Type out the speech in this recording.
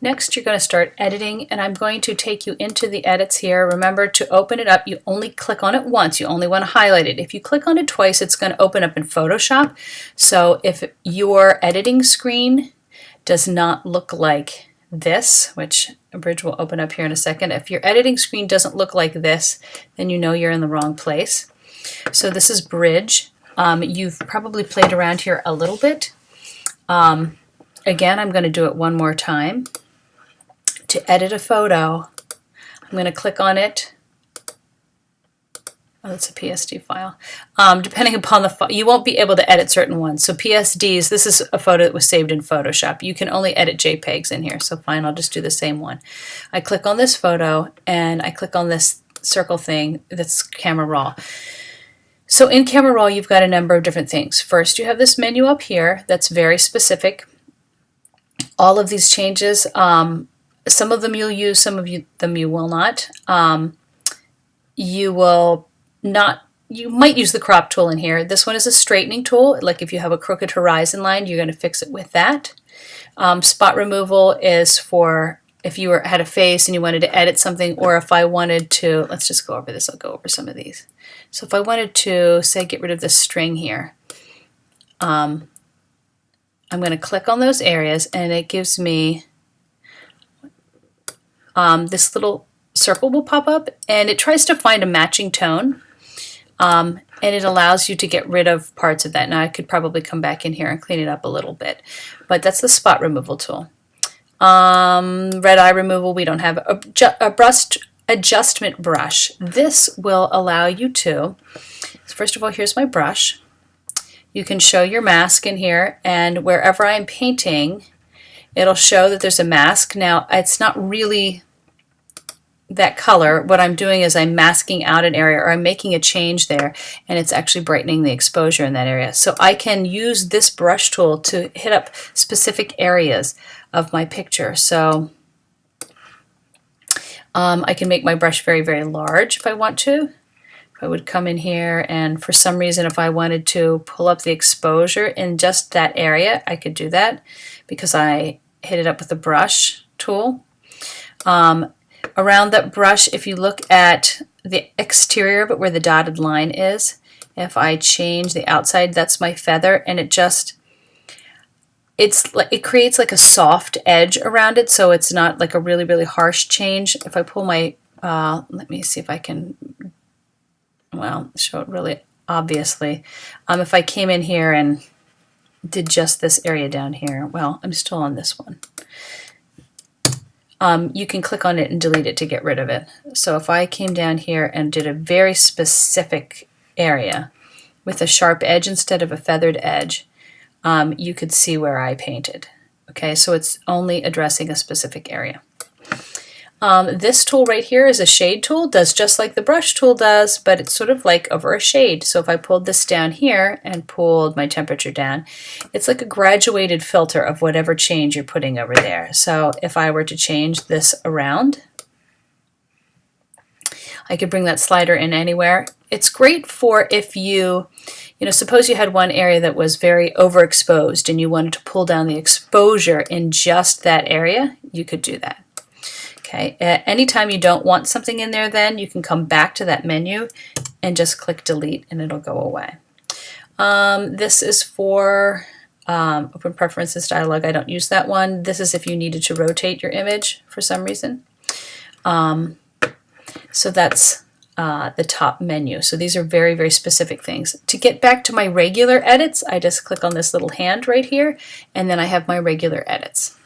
Next, you're going to start editing, and I'm going to take you into the edits here. Remember to open it up. You only click on it once. You only want to highlight it. If you click on it twice, it's going to open up in Photoshop. So if your editing screen does not look like this, which a bridge will open up here in a second, if your editing screen doesn't look like this, then you know you're in the wrong place. So this is bridge. You've probably played around here a little bit. Again, I'm going to do it one more time. To edit a photo, I'm going to click on it. Oh, that's a PSD file. Depending upon the you won't be able to edit certain ones. So PSDs, this is a photo that was saved in Photoshop. You can only edit JPEGs in here. So fine, I'll just do the same one. I click on this photo and I click on this circle thing that's Camera Raw. So in Camera Raw, you've got a number of different things. First, you have this menu up here that's very specific. All of these changes, some of them you'll use, some of them you will not. You might use the crop tool in here. This one is a straightening tool. Like if you have a crooked horizon line, you're going to fix it with that. Spot removal is for if you had a face and you wanted to edit something, or if I wanted to, let's just go over this. I'll go over some of these. So if I wanted to, say, get rid of this string here, I'm going to click on those areas and it gives me this little circle will pop up and it tries to find a matching tone, and it allows you to get rid of parts of that. Now I could probably come back in here and clean it up a little bit, but that's the spot removal tool. Red eye removal, we don't have a brush adjustment brush. This will allow you to, first of all, here's my brush. You can show your mask in here, and wherever I'm painting, it'll show that there's a mask. Now, it's not really that color. What I'm doing is I'm masking out an area, or I'm making a change there, and it's actually brightening the exposure in that area. So I can use this brush tool to hit up specific areas of my picture. So I can make my brush very, very large if I want to. I would come in here, and for some reason, if I wanted to pull up the exposure in just that area, I could do that because I hit it up with the brush tool. Around that brush, if you look at the exterior of it where the dotted line is, if I change the outside, that's my feather, and it creates like a soft edge around it, so it's not like a really, really harsh change. If I pull my, let me see if I can, well, show it really obviously. If I came in here and did just this area down here, well, I'm still on this one. You can click on it and delete it to get rid of it. So if I came down here and did a very specific area with a sharp edge instead of a feathered edge, you could see where I painted. Okay, so it's only addressing a specific area. This tool right here is a shade tool, does just like the brush tool does, but it's sort of like over a shade. So if I pulled this down here and pulled my temperature down, it's like a graduated filter of whatever change you're putting over there. So if I were to change this around, I could bring that slider in anywhere. It's great for if you suppose you had one area that was very overexposed and you wanted to pull down the exposure in just that area, you could do that. Okay, anytime you don't want something in there, then you can come back to that menu and just click delete and it'll go away. This is for open preferences dialog. I don't use that one. This is if you needed to rotate your image for some reason. So that's the top menu. So these are very, very specific things. To get back to my regular edits, I just click on this little hand right here, and then I have my regular edits.